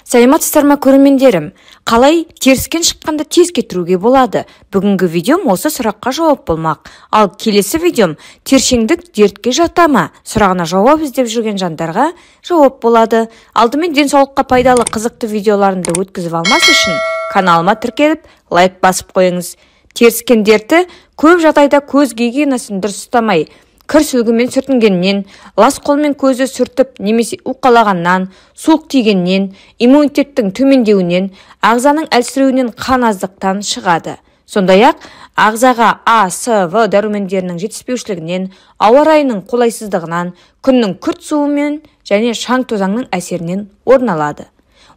Саламатсыздар ма көрермендерім? Қалай теріскен шыққанды тез кетіруге болады? Бүгінгі видеом осы сұраққа жауап болмақ. Ал келесі видеом тершеңдік дертке жата ма? Сұрағына жауап іздеп жүрген жандарға жауап болады. Алдымен денсаулыққа пайдалы қызықты видеоларымды өткізіп алмас үшін каналыма тіркеліп, лайк басып қойыңыз. Теріскен дерті көп жағдайда көз гигиенасын дұрыс ұстамай, кір сүлгімен сүртінгеннен, лас қолмен көзі сүртіп немесе уқалағаннан, суық тигеннен, иммунитеттің төмендеуінен, ағзаның әлсіреуінен, қан аздықтан шығады. Сондай-ақ ағзаға А, С, В дәрумендерінің жетіспеушілігінен, ауа райының қолайсыздығынан, күннің күрт суымен және шаң тозаңның әсерінен орын алады.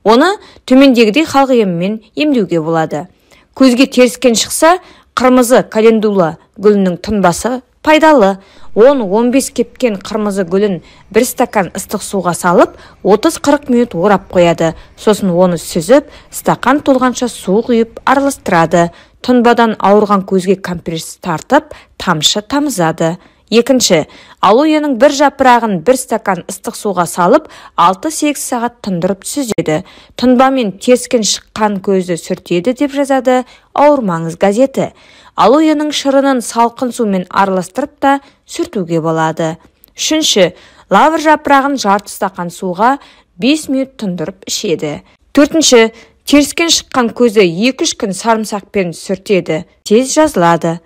Оны төмендегідей халық емімен емдеуге болады. Көзге теріскен шықса, қырмызы календула гүлінің тұнбасы пайдалы. 10-15 кепкен қырмызы гүлін 1 стакан ыстық суға салып, 30-40 минут орап қояды. Сосын оны сүзіп, стакан толғанша су құйып араластырады. Тұнбадан ауырған көзге компресс тартып, тамшы тамызады. Екінші, алоэның бір жапырағын 1 стакан ыстық суға салып, 6-8 сағат тұндырып сүзеді. Тұнбамен теріскен шыққан көзді сүртеді деп жазады Ауырмаңыз газеті. Алоэның шырынын салқын сумен араластырып та сүртуге болады. Үшінші, лавр жапырағын жарты стакан суға 5 минут тұндырып ішеді. Төртінші, теріскен шыққан көзді 2-3 күн сарымсақпен сүртеді. Тез жазылады.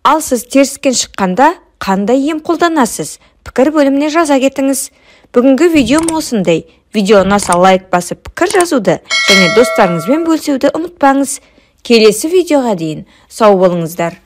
Ал сіз теріскен шыққанда қандай ем қолданасыз? Пікір бөліміне жаза кетіңіз. Бүгінгі видеом осындай. Видео ұнаса лайк басып пікір жазуды және достарыңызбен бөлісуді ұмытпаңыз. Келесі видеоға дейін сау болыңыздар.